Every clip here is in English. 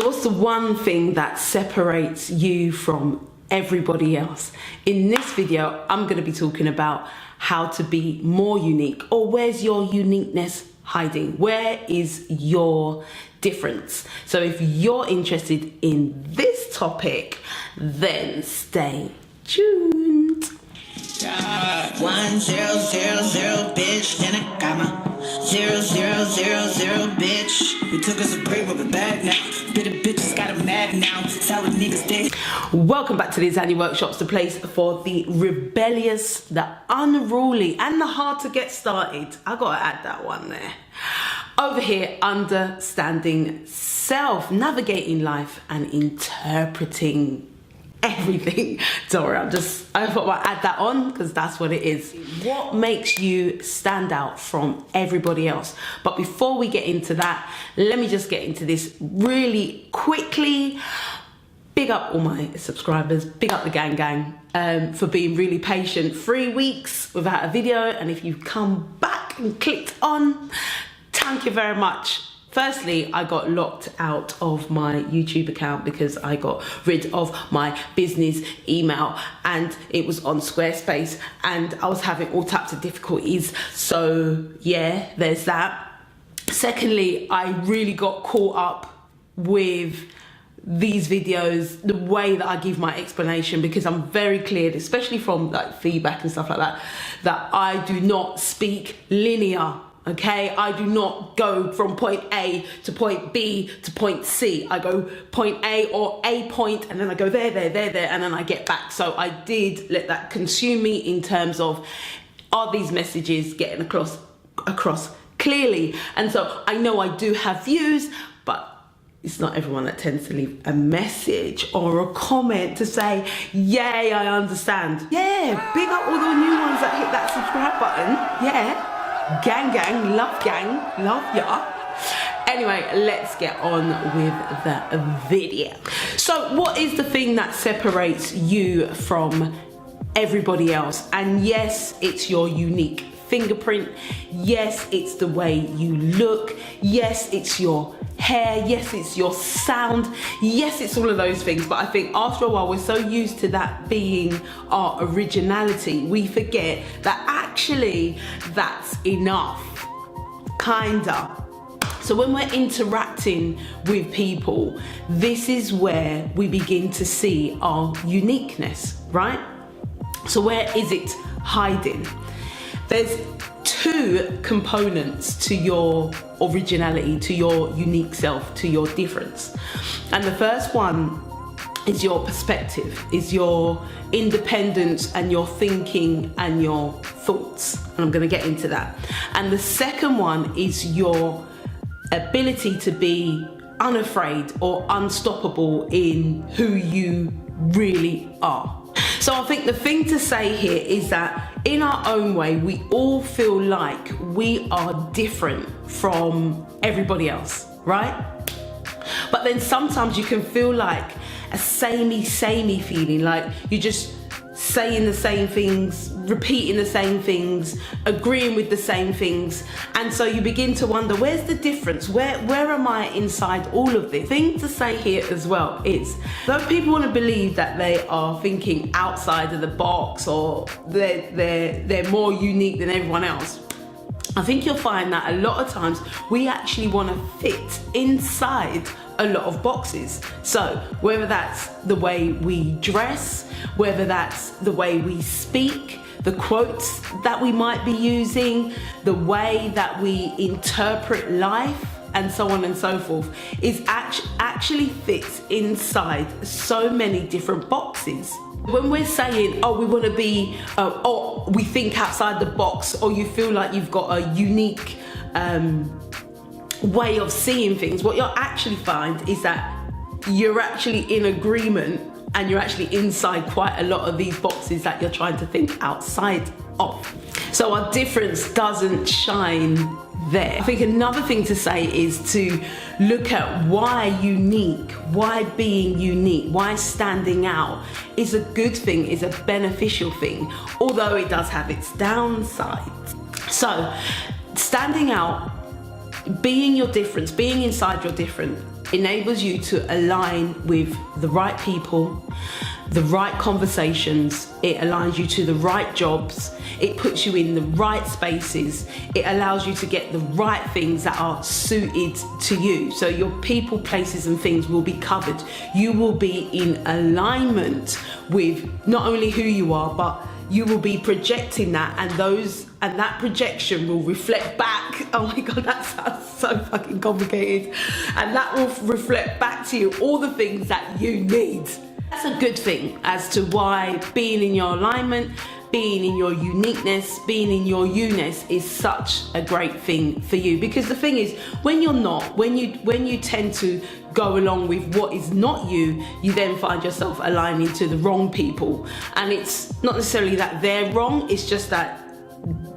So what's the one thing that separates you from everybody else? In this video, I'm going to be talking about how to be more unique, or where's your uniqueness hiding? Where is your difference? So if you're interested in this topic, then stay tuned. 1000, bitch, then I got my 0000, bitch. We took us a break, but we're back now. Bitter bitches got a mad now. Sour niggas dead. Welcome back to the Azania workshops, the place for the rebellious, the unruly, and the hard to get started. I gotta add that one there. Over here, understanding self, navigating life, and interpreting everything. Don't worry, I thought I'd add that on because that's what it is. What makes you stand out from everybody else? But before we get into that, let me just get into this really quickly. Big up all my subscribers, big up the gang for being really patient. 3 weeks without a video, and if you've come back and clicked on, thank you very much. Firstly, I got locked out of my YouTube account because I got rid of my business email and it was on Squarespace and I was having all types of difficulties. So yeah, there's that. Secondly, I really got caught up with these videos, the way that I give my explanation, because I'm very clear, especially from like feedback and stuff like that, that I do not speak linear. Okay, I do not go from point A to point B to point C. I go point A or a point, and then I go there, and then I get back. So I did let that consume me in terms of, are these messages getting across clearly? And so I know I do have views, but it's not everyone that tends to leave a message or a comment to say, yay, I understand. Yeah, big up all the new ones that hit that subscribe button. Yeah. Gang, love ya. Anyway, let's get on with the video. So what is the thing that separates you from everybody else? And yes, it's your unique fingerprint. Yes, it's the way you look. Yes, it's your hair. Yes, it's your sound. Yes, it's all of those things. But I think after a while, we're so used to that being our originality, we forget that actually that's enough, kinda. So when we're interacting with people, this is where we begin to see our uniqueness, right? So where is it hiding? There's two components to your originality, to your unique self, to your difference. And the first one is your perspective, is your independence and your thinking and your thoughts. And I'm going to get into that. And the second one is your ability to be unafraid or unstoppable in who you really are. So I think the thing to say here is that in our own way, we all feel like we are different from everybody else, right? But then sometimes you can feel like a samey feeling, like you're just saying the same things, repeating the same things, agreeing with the same things. And so you begin to wonder, where's the difference? Where am I inside all of this? The thing to say here as well is, though people want to believe that they are thinking outside of the box or they're more unique than everyone else, I think you'll find that a lot of times we actually want to fit inside a lot of boxes. So whether that's the way we dress, whether that's the way we speak, the quotes that we might be using, the way that we interpret life, and so on and so forth, is actually fits inside so many different boxes. When we're saying, oh, we want to be, or we think outside the box, or you feel like you've got a unique way of seeing things, what you'll actually find is that you're actually in agreement and you're actually inside quite a lot of these boxes that you're trying to think outside of. So our difference doesn't shine there. I think another thing to say is to look at why unique, why being unique, why standing out is a good thing, is a beneficial thing, although it does have its downsides. So standing out, being your difference, being inside your different enables you to align with the right people, the right conversations. It aligns you to the right jobs. It puts you in the right spaces. It allows you to get the right things that are suited to you. So your people, places and things will be covered. You will be in alignment with not only who you are, but you will be projecting that, and that projection will reflect back. Oh my God, that sounds so fucking complicated. And that will reflect back to you all the things that you need. That's a good thing as to why being in your alignment, being in your uniqueness, being in your you-ness is such a great thing for you. Because the thing is, when you're not, when you tend to go along with what is not you, you then find yourself aligning to the wrong people. And it's not necessarily that they're wrong, it's just that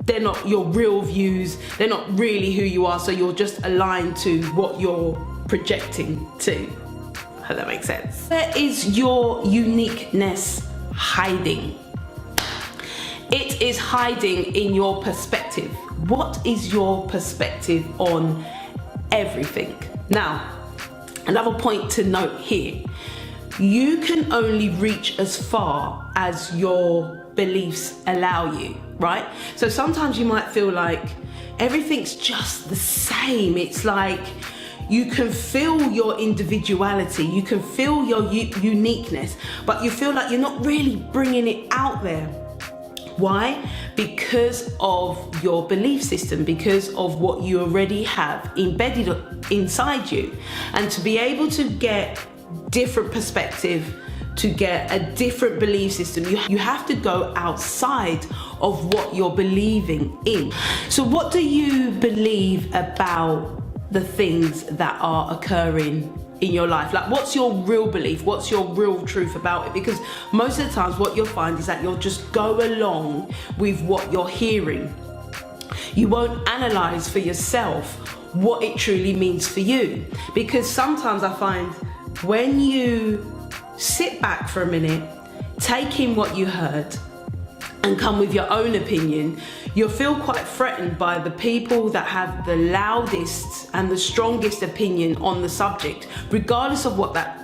they're not your real views, they're not really who you are, so you're just aligned to what you're projecting to. Hope that makes sense. Where is your uniqueness hiding? It is hiding in your perspective. What is your perspective on everything? Now, another point to note here, you can only reach as far as your beliefs allow you, right? So sometimes you might feel like everything's just the same. It's like you can feel your individuality, you can feel your uniqueness, but you feel like you're not really bringing it out there. Why? Because of your belief system, because of what you already have embedded inside you. And to be able to get different perspective, to get a different belief system, you have to go outside of what you're believing in. So what do you believe about the things that are occurring in your life? Like, what's your real belief? What's your real truth about it? Because most of the times what you'll find is that you'll just go along with what you're hearing. You won't analyze for yourself what it truly means for you. Because sometimes I find when you sit back for a minute, take in what you heard, and come with your own opinion, you'll feel quite threatened by the people that have the loudest and the strongest opinion on the subject, regardless of what that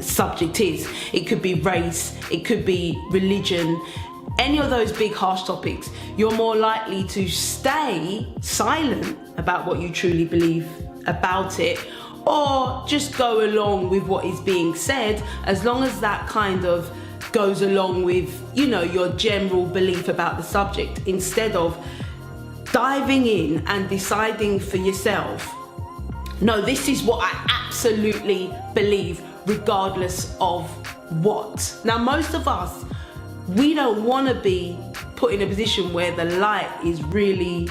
subject is. It could be race, it could be religion, any of those big harsh topics. You're more likely to stay silent about what you truly believe about it, or just go along with what is being said, as long as that kind of goes along with, you know, your general belief about the subject, instead of diving in and deciding for yourself, no, this is what I absolutely believe regardless of what. Now, most of us, we don't want to be put in a position where the light is really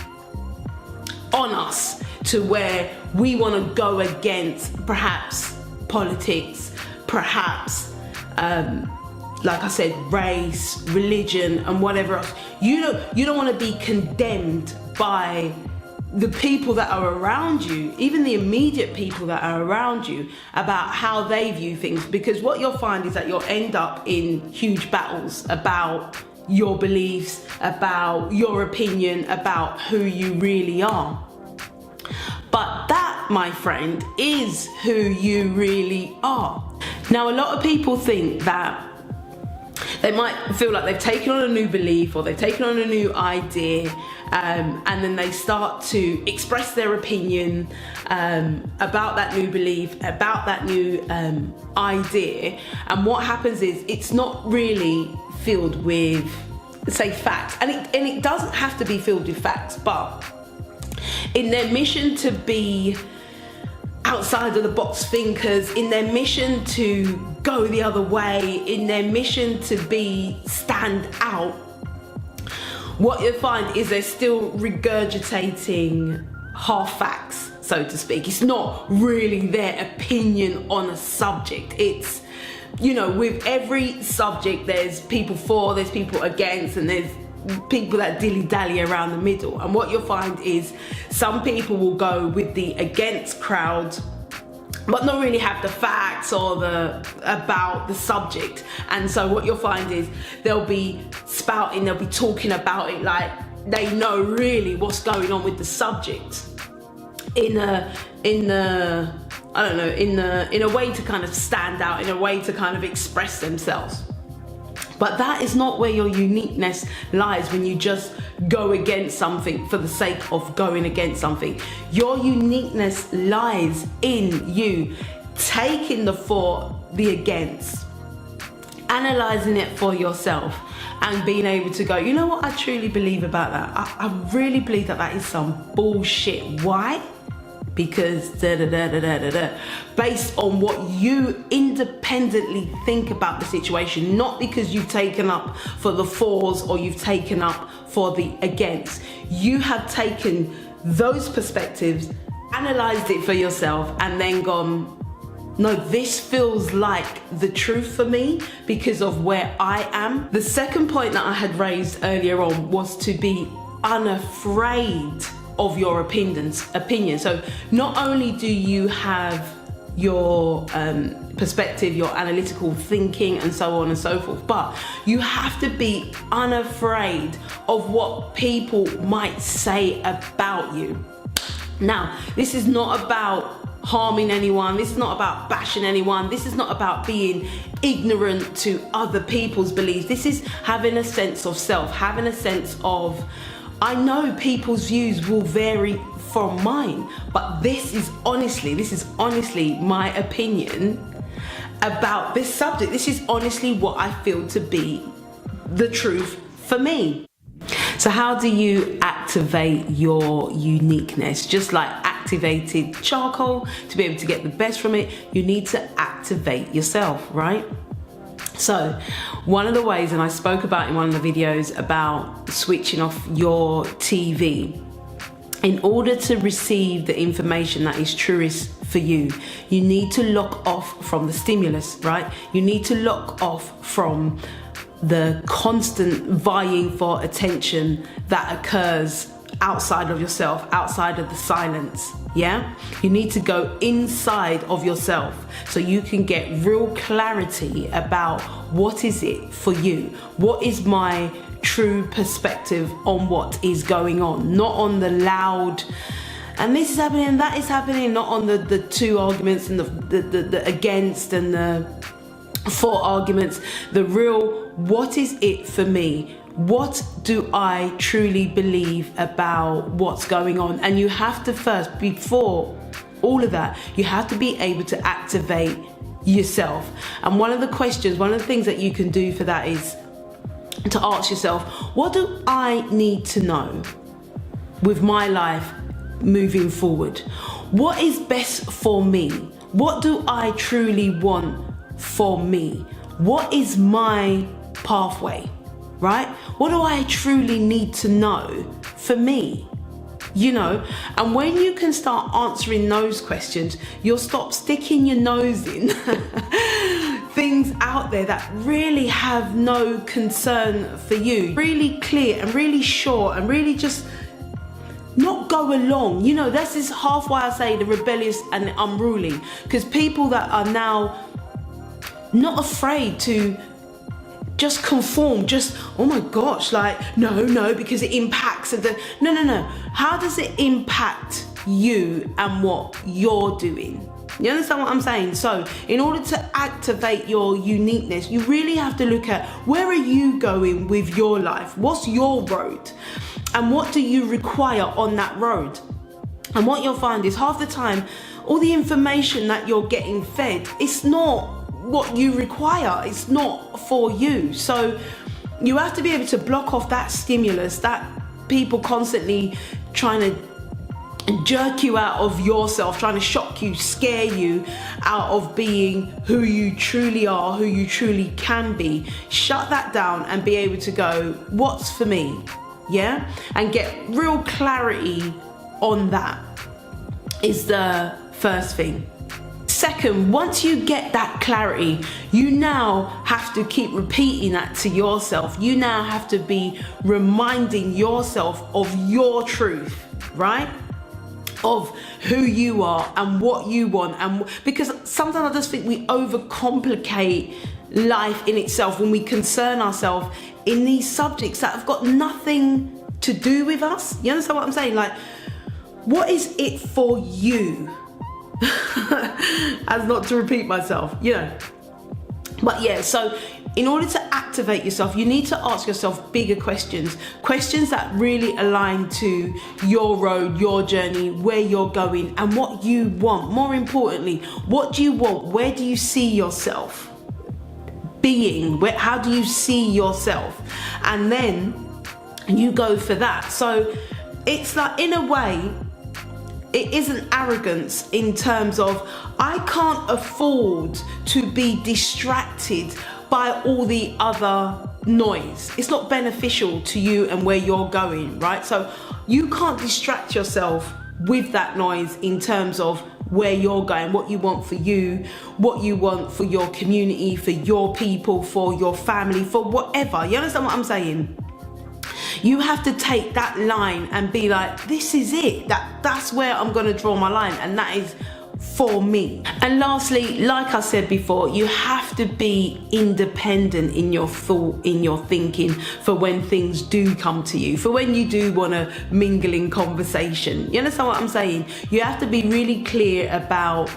on us, to where we want to go against perhaps politics, perhaps like I said, race, religion, and whatever else. You don't want to be condemned by the people that are around you, even the immediate people that are around you, about how they view things. Because what you'll find is that you'll end up in huge battles about your beliefs, about your opinion, about who you really are. But that, my friend, is who you really are. Now, a lot of people think that they might feel like they've taken on a new belief, or they've taken on a new idea, and then they start to express their opinion about that new belief, about that new idea. And what happens is it's not really filled with, say, facts. And it doesn't have to be filled with facts, but in their mission to be outside of the box thinkers, in their mission to go the other way, in their mission to stand out, what you'll find is they're still regurgitating half facts, so to speak. It's not really their opinion on a subject. It's, you know, with every subject, there's people for, there's people against, and there's people that dilly-dally around the middle. And what you'll find is some people will go with the against crowd, but not really have the facts or about the subject. And so what you'll find is they'll be spouting, they'll be talking about it like they know really what's going on with the subject in a I don't know, in a way to kind of stand out, in a way to kind of express themselves. But that is not where your uniqueness lies when you just go against something for the sake of going against something. Your uniqueness lies in you taking the for, the against, analysing it for yourself, and being able to go, you know what I truly believe about that? I really believe that that is some bullshit. Why? Because based on what you independently think about the situation, not because you've taken up for the fors or you've taken up for the against. You have taken those perspectives, analysed it for yourself, and then gone, no, this feels like the truth for me because of where I am. The second point that I had raised earlier on was to be unafraid of your opinion. So not only do you have your perspective, your analytical thinking, and so on and so forth, but you have to be unafraid of what people might say about you. Now, this is not about harming anyone, this is not about bashing anyone, this is not about being ignorant to other people's beliefs. This is having a sense of self, having a sense of, I know people's views will vary from mine, but this is honestly my opinion about this subject. This is honestly what I feel to be the truth for me. So how do you activate your uniqueness? Just like activated charcoal, to be able to get the best from it, you need to activate yourself, right? So one of the ways, and I spoke about in one of the videos about switching off your TV, in order to receive the information that is truest for you, you need to lock off from the stimulus, right? You need to lock off from the constant vying for attention that occurs outside of yourself, outside of the silence. Yeah, you need to go inside of yourself so you can get real clarity about what is it for you, what is my true perspective on what is going on, not on the loud and this is happening and that is happening, not on the two arguments and the against and the for arguments. The real, what is it for me? What do I truly believe about what's going on? And you have to first, before all of that, you have to be able to activate yourself. And one of the things that you can do for that is to ask yourself, what do I need to know with my life moving forward? What is best for me? What do I truly want for me? What is my pathway? Right? What do I truly need to know for me? You know, and when you can start answering those questions, you'll stop sticking your nose in things out there that really have no concern for you. Really clear and really short and really just not go along. You know, this is half why I say the rebellious and the unruly, because people that are now not afraid to just conform, just, oh my gosh, like, no, because it impacts. And no. How does it impact you and what you're doing? You understand what I'm saying? So in order to activate your uniqueness, you really have to look at, where are you going with your life? What's your road? And what do you require on that road? And what you'll find is half the time, all the information that you're getting fed, it's not what you require, it's not for you. So you have to be able to block off that stimulus, that people constantly trying to jerk you out of yourself, trying to shock you, scare you out of being who you truly are, who you truly can be. Shut that down and be able to go, what's for me? Yeah? And get real clarity on that is the first thing. Second, once you get that clarity, you now have to keep repeating that to yourself. You now have to be reminding yourself of your truth, right? Of who you are and what you want. And because sometimes I just think we overcomplicate life in itself when we concern ourselves in these subjects that have got nothing to do with us. You understand what I'm saying? Like, what is it for you? as not to repeat myself, you know. But yeah, so in order to activate yourself, you need to ask yourself bigger questions that really align to your road, your journey, where you're going, and what you want. More importantly, what do you want? Where do you see yourself being? How do you see yourself? And then you go for that. So it's like, in a way, it isn't arrogance in terms of, I can't afford to be distracted by all the other noise. It's not beneficial to you and where you're going, right? So you can't distract yourself with that noise in terms of where you're going, what you want for you, what you want for your community, for your people, for your family, for whatever. You understand what I'm saying? You have to take that line and be like, this is it. That's where I'm going to draw my line, and that is for me. And lastly, like I said before, you have to be independent in your thought, in your thinking, for when things do come to you, for when you do want to mingle in conversation. You understand what I'm saying? You have to be really clear about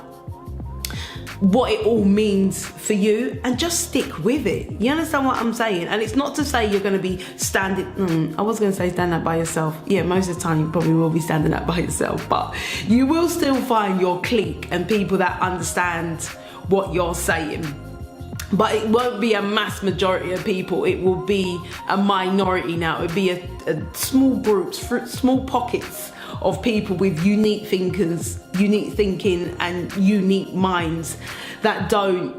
what it all means for you, and just stick with it. You understand what I'm saying? And it's not to say you're going to be standing, I was going to say stand up by yourself. Yeah, most of the time you probably will be standing up by yourself, but you will still find your clique and people that understand what you're saying. But it won't be a mass majority of people. It will be a minority now. It will be a small groups, small pockets of people with unique thinkers, unique thinking, and unique minds that don't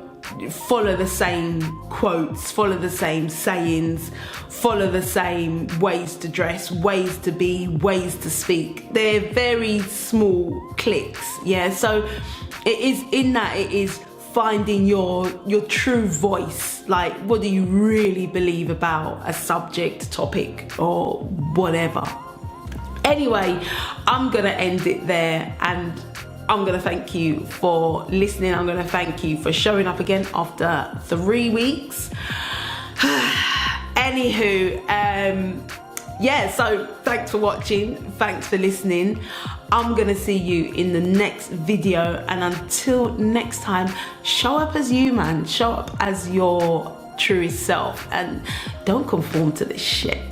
follow the same quotes, follow the same sayings, follow the same ways to dress, ways to be, ways to speak. They're very small cliques, yeah? So it is finding your true voice. Like, what do you really believe about a subject, topic, or whatever? Anyway, I'm gonna end it there, and I'm gonna thank you for listening. I'm gonna thank you for showing up again after 3 weeks. Anywho, yeah, so thanks for watching, thanks for listening. I'm gonna see you in the next video, and until next time, show up as you, man. Show up as your truest self, and don't conform to this shit.